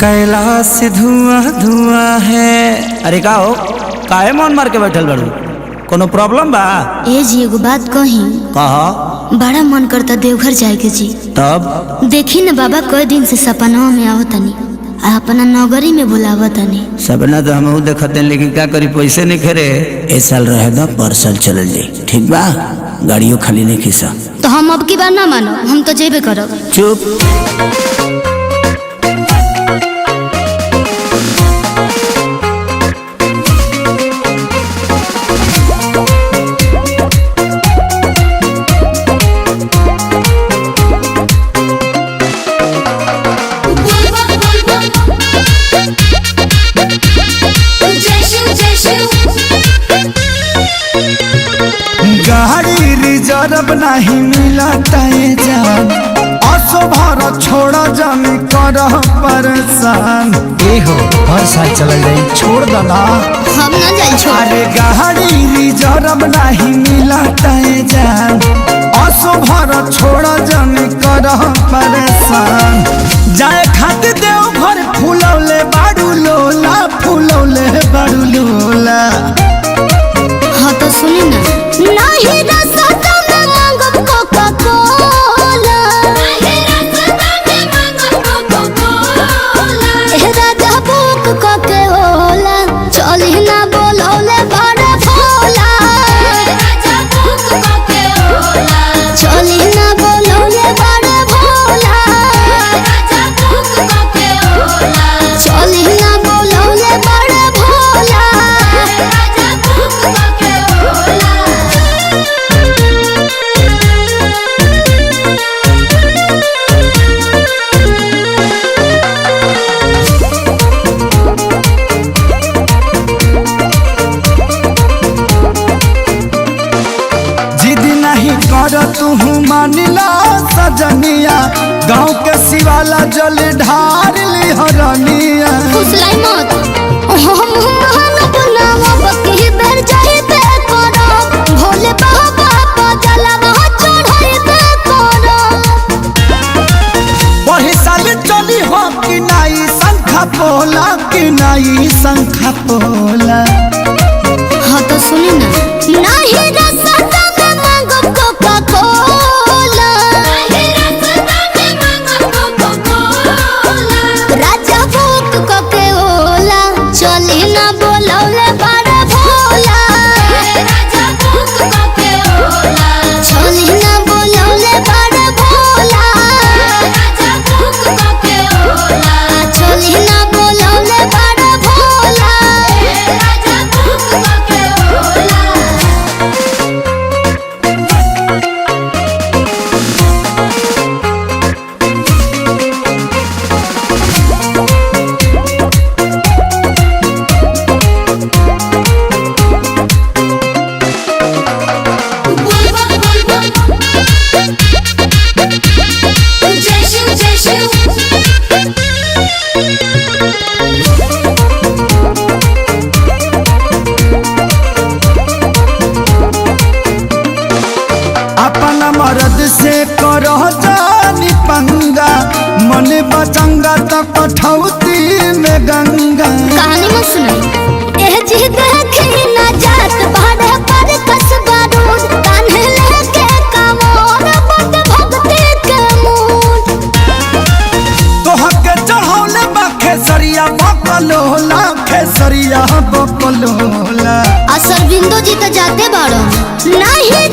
कैलाश से धुआं धुआं है। अरे का हो काहे मन मार के बैठल बड़ू, कोनो प्रॉब्लम बा? ए जी एगो बात कही। कहा। बड़ा मन करता देवघर जाए के जी। तब देखी न बाबा कई दिन से सपना में आवतनी आ अपना नगरी में बुलावतनी। सपना तो हम देखते हैं, लेकिन क्या करी पैसे नहीं खेरे। ए साल रहे दा पर साल चल जाई, ठीक बा? गाड़ियों खाली नहीं खींचा तो हम अब की बार ना मानो, हम तो जेबे करब। चुप। गाड़ी रिजर्व नहीं मिला जान, असो भारत छोड़ा जाने कर परेशान। ए हो हर साल चल जाई, छोड़ दना हम ना जाई छोड़। अरे गाड़ी रिजर्व नहीं मिला जान, असो भारत छोड़ा जाने कर परेशान। जाए खातिर देवघर फूलौले बाड़ू लोला, फूलौले बाड़ू लोला। हाँ तो सुनी ना, नहीं रास्ता में मांगब कोका कोला, नहीं रास्ता में मांगब कोका कोला। ए राजा बुक कोके होला, चली ना बोलौले बड़ा भोला। राजा बुक कोके होला, चली ना बोलौले बड़ा भोला। राजा बुक कोके होला, चली ना बोलौले बड़ा भोला। राजा बुक कोके होला। जिद नहीं कर तू मानिला सजनिया, गाँव के शिवाला जल ढार ली हरनिया। फुसलाई मत, हम मानब नाम बकी बेर जाइबे करब, भोले बाबा पर जलवा चढ़ाइबे करब। वही साल चली हो कि नाई शंखा पोला, कि नाई शंखा पोला। हाँ तो सुनी ना, नहीं रास्ता में मांगब कोका कोला, नहीं रास्ता में मांगब कोका कोला। राजा बुक कोके होला, चली ना बोलौले बड़ा भोला। राजा बुक कोके होला, चली ना बोलौले बड़ा भोला। राजा बुक कोके होला, चली ना बोलौले बड़ा भोला। राजा बुक कोके होला। अपना मर्द से करो जानी पंगा, मन बचंगा तो कठौती में गंगा। कहानी मत सुनाई। एह जी देखी ना जात भाड़े पर कसबा रोड, कान्हे लेके कामोर बट भक्ति के मूड। तोहके चढ़ौले बा खेसरिया बकलोला, खेसरिया बकलोला। असर बिंदु जी तो जाते बाड़ो, नहीं